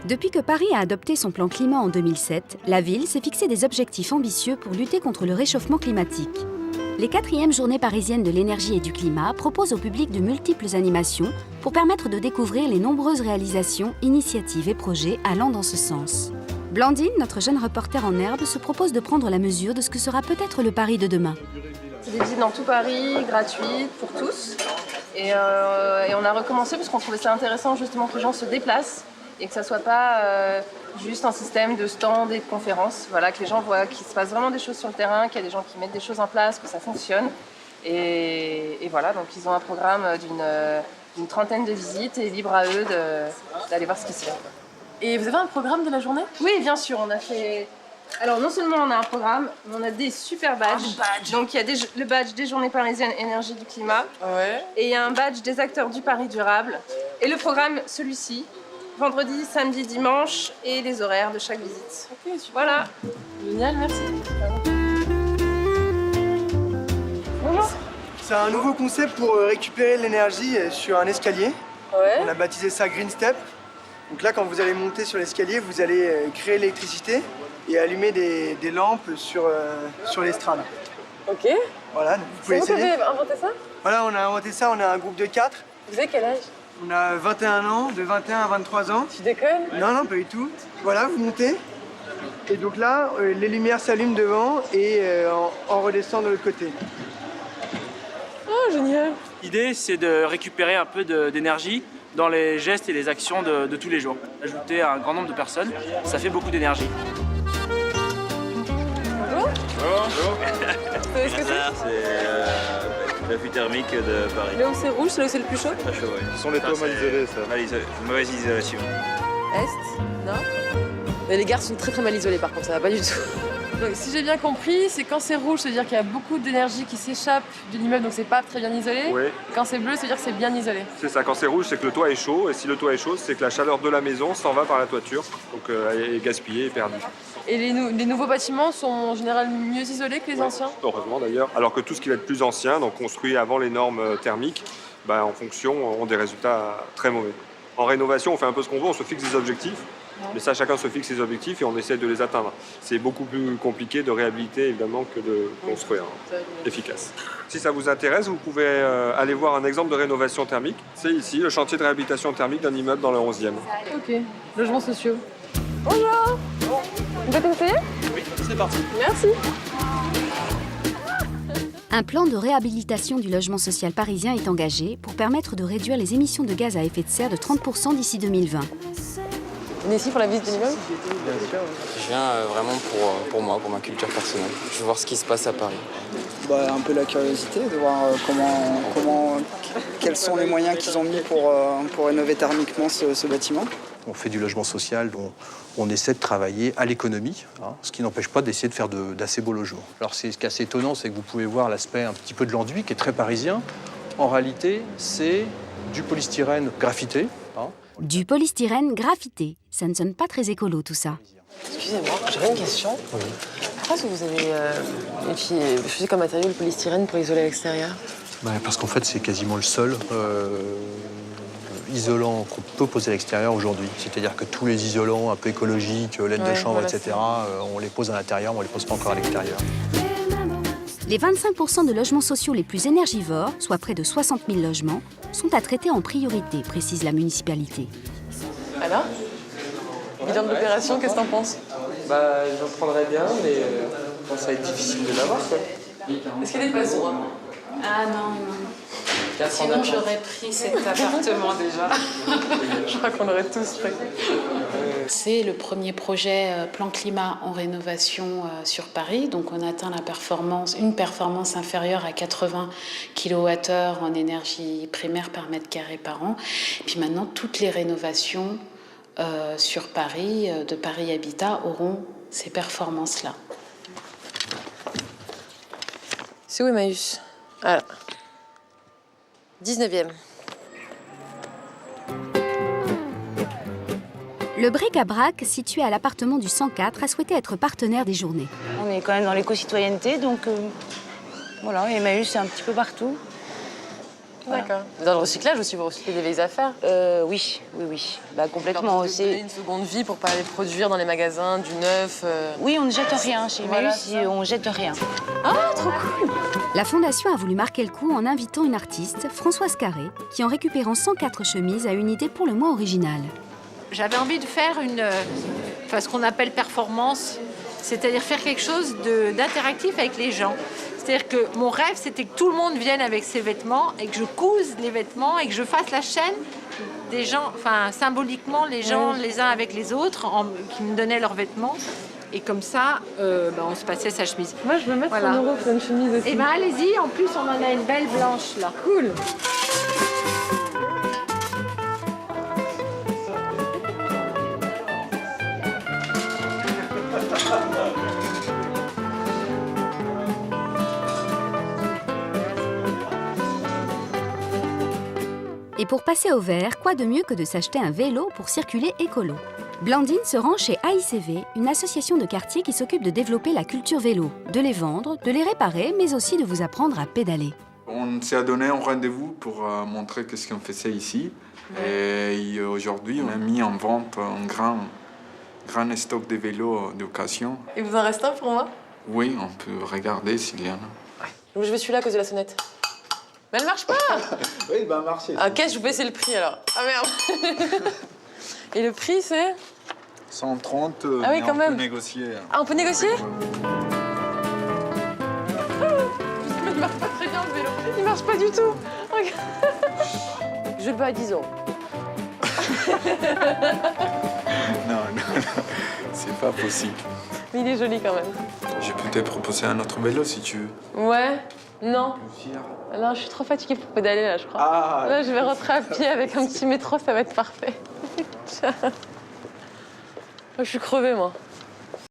Depuis que Paris a adopté son plan climat en 2007, la ville s'est fixé des objectifs ambitieux pour lutter contre le réchauffement climatique. Les 4e Journées parisiennes de l'énergie et du climat proposent au public de multiples animations pour permettre de découvrir les nombreuses réalisations, initiatives et projets allant dans ce sens. Blandine, notre jeune reporter en herbe, se propose de prendre la mesure de ce que sera peut-être le Paris de demain. C'est des visites dans tout Paris, gratuites pour tous. Et on a recommencé parce qu'on trouvait ça intéressant justement que les gens se déplacent et que ça ne soit pas juste un système de stands et de conférences. Voilà, que les gens voient qu'il se passe vraiment des choses sur le terrain, qu'il y a des gens qui mettent des choses en place, que ça fonctionne. Et voilà, donc ils ont un programme d'une trentaine de visites et libre à eux d'aller voir ce qui se fait. Et vous avez un programme de la journée? Oui, bien sûr, on a fait... Alors non seulement on a un programme, mais on a des super badges. Donc il y a le badge des Journées parisiennes énergie du climat. Ouais. Et il y a un badge des acteurs du Paris durable. Et le programme, celui-ci, vendredi, samedi, dimanche et les horaires de chaque visite. Ok, super. Voilà. Génial, merci. Bonjour. C'est un nouveau concept pour récupérer l'énergie sur un escalier. Ouais. On a baptisé ça Green Step. Donc là, quand vous allez monter sur l'escalier, vous allez créer l'électricité et allumer des lampes sur l'estrade. Ok. Voilà, donc vous C'est pouvez vous qui essayer. avez inventé ça? Voilà, on a inventé ça, on a un groupe de 4. Vous avez quel âge? On a 21 ans, de 21 à 23 ans. Tu déconnes? Non, non, pas du tout. Voilà, vous montez. Et donc là, les lumières s'allument devant et en redescend de l'autre côté. Oh, génial. L'idée, c'est de récupérer un peu d'énergie dans les gestes et les actions de tous les jours. Ajouter un grand nombre de personnes, ça fait beaucoup d'énergie. Bonjour. Bonjour. Vous savez ce que c'est? C'est la fuite thermique de Paris. Là où c'est rouge, c'est là où c'est le plus chaud? Très chaud, oui. Ce sont les toits mal isolés, ça. Mauvaise isolation. Est, non. Mais les gares sont très très mal isolées par contre, ça va pas du tout. Donc, si j'ai bien compris, c'est quand c'est rouge, ça veut dire qu'il y a beaucoup d'énergie qui s'échappe de l'immeuble, donc c'est pas très bien isolé. Oui, Quand c'est bleu, ça veut dire que c'est bien isolé. c'est ça. Quand c'est rouge, c'est que le toit est chaud. Et si le toit est chaud, c'est que la chaleur de la maison s'en va par la toiture. Donc elle est gaspillée et perdue. Et les nouveaux bâtiments sont en général mieux isolés que les anciens? Heureusement d'ailleurs. Alors que tout ce qui va être plus ancien, donc construit avant les normes thermiques, en fonction, ont des résultats très mauvais. En rénovation, on fait un peu ce qu'on veut, on se fixe des objectifs. Mais ça, chacun se fixe ses objectifs et on essaie de les atteindre. C'est beaucoup plus compliqué de réhabiliter, évidemment, que de construire efficace. Si ça vous intéresse, vous pouvez aller voir un exemple de rénovation thermique. C'est ici, le chantier de réhabilitation thermique d'un immeuble dans le 11e. Ok. Logements sociaux. Bonjour. Vous êtes conseiller? Oui, c'est parti. Merci. Un plan de réhabilitation du logement social parisien est engagé pour permettre de réduire les émissions de gaz à effet de serre de 30% d'ici 2020. On est ici pour la visite de l'immeuble? Je viens vraiment pour moi, pour ma culture personnelle. Je veux voir ce qui se passe à Paris. Un peu la curiosité de voir quels sont les moyens qu'ils ont mis pour rénover thermiquement ce bâtiment. On fait du logement social, on essaie de travailler à l'économie, ce qui n'empêche pas d'essayer de faire d'assez beaux logements. Alors ce qui est assez étonnant, c'est que vous pouvez voir l'aspect un petit peu de l'enduit qui est très parisien. En réalité, c'est du polystyrène graphité. Du polystyrène graphité. Ça ne sonne pas très écolo tout ça. Excusez-moi, j'avais une question. Oui. Pourquoi est-ce que vous avez utilisé comme matériau le polystyrène pour isoler l'extérieur? Parce qu'en fait, c'est quasiment le seul isolant qu'on peut poser à l'extérieur aujourd'hui. C'est-à-dire que tous les isolants un peu écologiques, laine de chanvre, voilà, etc., on les pose à l'intérieur, mais on ne les pose pas encore à l'extérieur. Les 25% de logements sociaux les plus énergivores, soit près de 60 000 logements, sont à traiter en priorité, précise la municipalité. Alors? Bilan de l'opération, qu'est-ce que t'en penses? J'en prendrais bien, mais ça va être difficile de l'avoir, quoi. Est-ce qu'il y a des besoins? Ah non. Sinon, j'aurais pris cet appartement déjà. Je crois qu'on aurait tous pris. C'est le premier projet plan climat en rénovation sur Paris. Donc, on atteint une performance inférieure à 80 kWh en énergie primaire par mètre carré par an. Et puis maintenant, toutes les rénovations sur Paris, de Paris Habitat, auront ces performances-là. C'est où Emmaüs? Voilà. 19e. Le bric-à-brac, situé à l'appartement du 104, a souhaité être partenaire des journées. On est quand même dans l'éco-citoyenneté, donc voilà, Emmaüs, c'est un petit peu partout. D'accord. Dans le recyclage aussi, vous recyclez des vieilles affaires? Oui. Bah, complètement. Vous donner une seconde vie pour pas les produire dans les magasins, du neuf. Oui, on ne jette rien. Chez Voilà, Emmaüs, on jette rien. Ah, trop cool! La Fondation a voulu marquer le coup en invitant une artiste, Françoise Carré, qui en récupérant 104 chemises a une idée pour le moins originale. J'avais envie de faire ce qu'on appelle performance, c'est-à-dire faire quelque chose d'interactif avec les gens. C'est-à-dire que mon rêve, c'était que tout le monde vienne avec ses vêtements et que je couse les vêtements et que je fasse la chaîne des gens, symboliquement, les gens les uns avec les autres, qui me donnaient leurs vêtements. Et comme ça, on se passait sa chemise. Moi, je veux mettre 100 € pour une chemise aussi. Eh bien, allez-y. En plus, on en a une belle blanche, là. Cool. Et pour passer au vert, quoi de mieux que de s'acheter un vélo pour circuler écolo? Blandine se rend chez AICV, une association de quartier qui s'occupe de développer la culture vélo, de les vendre, de les réparer, mais aussi de vous apprendre à pédaler. On s'est donné un rendez-vous pour montrer ce qu'on faisait ici. Et aujourd'hui, on a mis en vente un grand stock de vélos d'occasion. Il vous en reste un pour moi? Oui, on peut regarder s'il y en a. Je veux celui-là à cause de la sonnette. Mais elle marche pas! Oui, il va marcher. Ok, je vous baisser le prix alors. Ah merde! Et le prix, c'est? 130, ah oui, mais quand on même. peut négocier. Ah, on peut négocier? Il marche pas très bien ce vélo. Il marche pas du tout. Je le veux à 10 €. Non, c'est pas possible. Mais il est joli quand même. Je peux te proposer un autre vélo si tu veux. Ouais. Non. Non, je suis trop fatiguée pour pédaler là, je crois. Ah. Là, je vais rentrer à pied avec un petit métro, ça va être parfait. Je suis crevée, moi.